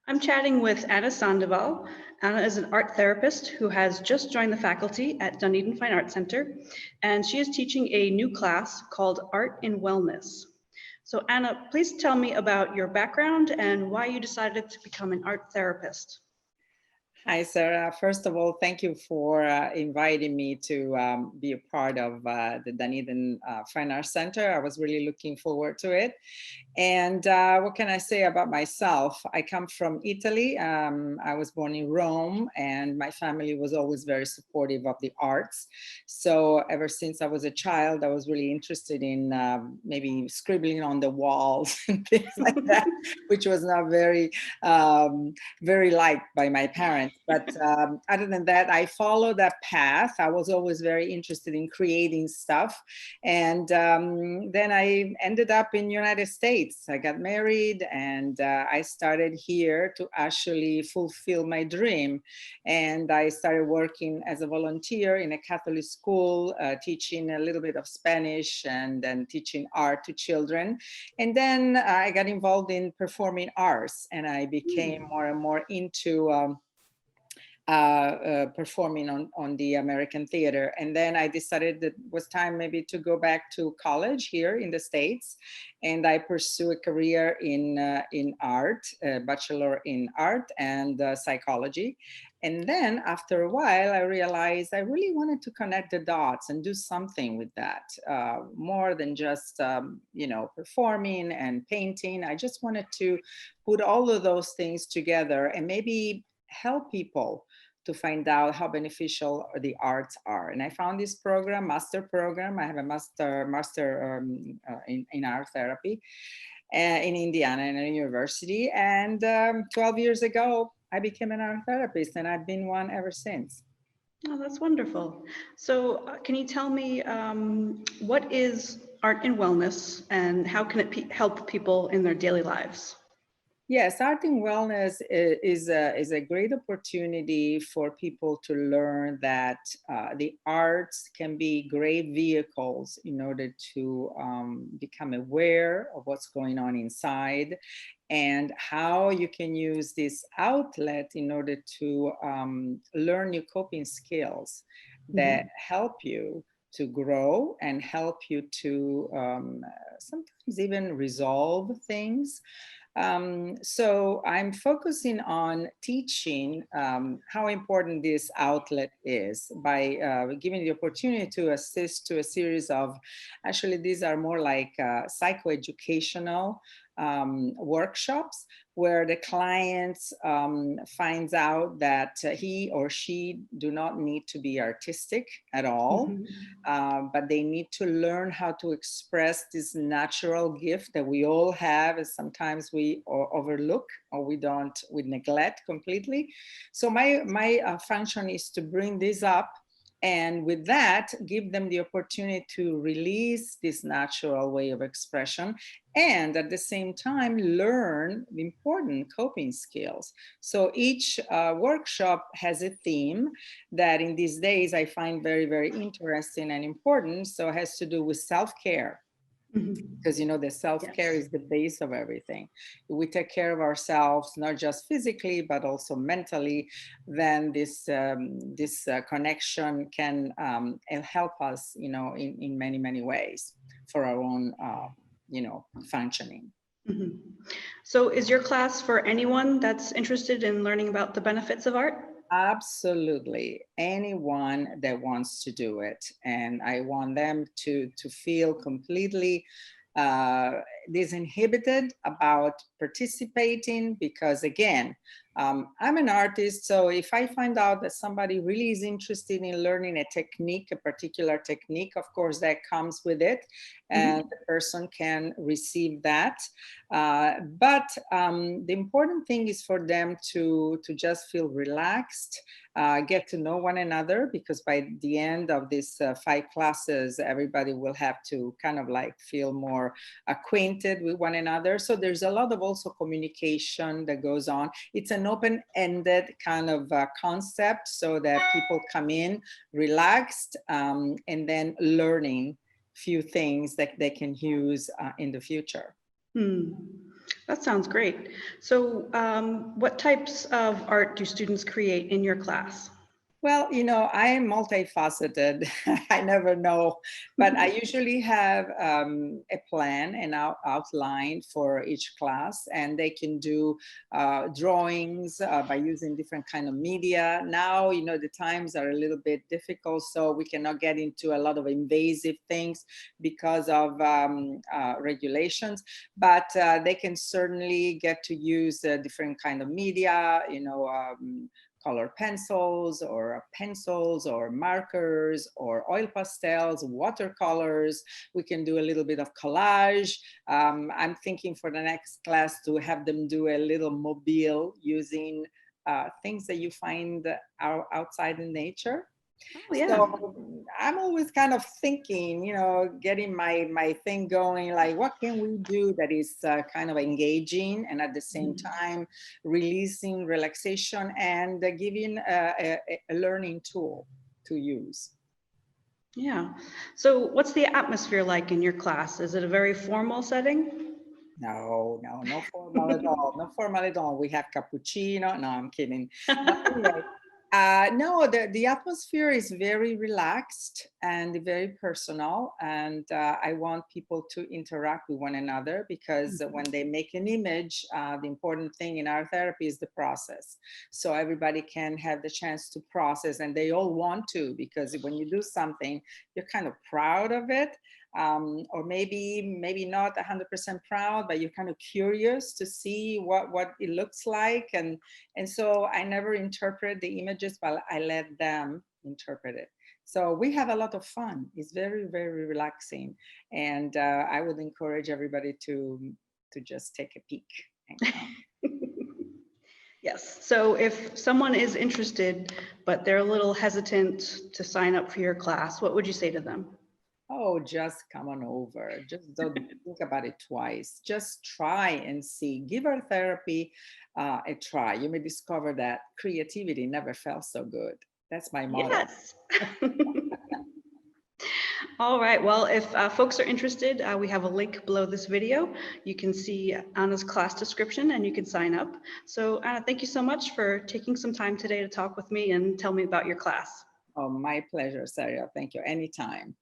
I'm chatting with Anna Sandoval. Anna is an art therapist who has just joined the faculty at Dunedin Fine Arts Center, and she is teaching a new class called Art in Wellness. So, Anna, please tell me about your background and why you decided to become an art therapist. Hi, Sarah. First of all, thank you for inviting me to be a part of the Dunedin Fine Arts Center. I was really looking forward to it. And what can I say about myself? I come from Italy. I was born in Rome, and my family was always very supportive of the arts. So ever since I was a child, I was really interested in maybe scribbling on the walls and things like that, which was not very liked by my parents. But other than that, I followed that path. I was always very interested in creating stuff. And then I ended up in United States. I got married and I started here to actually fulfill my dream. And I started working as a volunteer in a Catholic school, teaching a little bit of Spanish and then teaching art to children. And then I got involved in performing arts, and I became more and more into performing on the American theater. And then I decided that it was time maybe to go back to college here in the States. And I pursue a career in art, bachelor in art and psychology. And then after a while, I realized I really wanted to connect the dots and do something with that, more than just, performing and painting. I just wanted to put all of those things together and maybe help people to find out how beneficial the arts are. And I found this program, master program. I have a master in art therapy in Indiana in a university. And 12 years ago, I became an art therapist, and I've been one ever since. Oh, that's wonderful. So, can you tell me what is art in wellness and how can it help people in their daily lives? Yes, art in wellness is a great opportunity for people to learn that the arts can be great vehicles in order to become aware of what's going on inside and how you can use this outlet in order to learn new coping skills that help you to grow and help you to sometimes even resolve things. So I'm focusing on teaching how important this outlet is by giving the opportunity to assist to a series of, actually these are more like psychoeducational workshops where the clients finds out that he or she do not need to be artistic at all, but they need to learn how to express this natural gift that we all have, and sometimes we overlook or we neglect completely. So my function is to bring this up, and with that, give them the opportunity to release this natural way of expression and at the same time learn the important coping skills. So each workshop has a theme that in these days I find very, very interesting and important. So it has to do with self-care. Because the self-care Yes. is the base of everything. We take care of ourselves not just physically but also mentally, then this connection can help us in many ways for our own functioning. Mhm. So, is your class for anyone that's interested in learning about the benefits of art? Absolutely, anyone that wants to do it, and I want them to feel completely disinhibited about participating, because again, I'm an artist, so if I find out that somebody really is interested in learning a technique, a particular technique, of course that comes with it, and the person can receive that. But the important thing is for them to just feel relaxed, get to know one another, because by the end of these 5 classes, everybody will have to kind of like feel more acquainted with one another. So there's a lot of also communication that goes on. It's an open-ended kind of concept, so that people come in relaxed and then learning few things that they can use in the future. Hmm. That sounds great. So what types of art do students create in your class? Well, I am multifaceted. I never know, but I usually have a plan and outline for each class, and they can do drawings by using different kind of media. Now, the times are a little bit difficult, so we cannot get into a lot of invasive things because of regulations, but they can certainly get to use different kind of media, color pencils or markers or oil pastels, watercolors. We can do a little bit of collage. I'm thinking for the next class to have them do a little mobile using things that you find outside in nature. Oh, yeah. So I'm always kind of thinking, getting my thing going, like what can we do that is kind of engaging and at the same time releasing relaxation and giving a learning tool to use. Yeah. So what's the atmosphere like in your class? Is it a very formal setting? No formal at all. No formal at all. We have cappuccino. No, I'm kidding. But anyway, no, the atmosphere is very relaxed and very personal. And I want people to interact with one another because when they make an image, the important thing in our therapy is the process. So everybody can have the chance to process, and they all want to, because when you do something, you're kind of proud of it. Or maybe not 100% proud, but you're kind of curious to see what it looks like. And so I never interpret the images, but I let them interpret it. So we have a lot of fun. It's very, very relaxing. And I would encourage everybody to just take a peek and come. Yes. So if someone is interested, but they're a little hesitant to sign up for your class, what would you say to them? Oh, just come on over. Just don't think about it twice. Just try and see. Give our therapy a try. You may discover that creativity never felt so good. That's my motto. Yes. All right. Well, if folks are interested, we have a link below this video. You can see Anna's class description and you can sign up. So Anna, thank you so much for taking some time today to talk with me and tell me about your class. Oh, my pleasure, Sarah. Thank you. Anytime.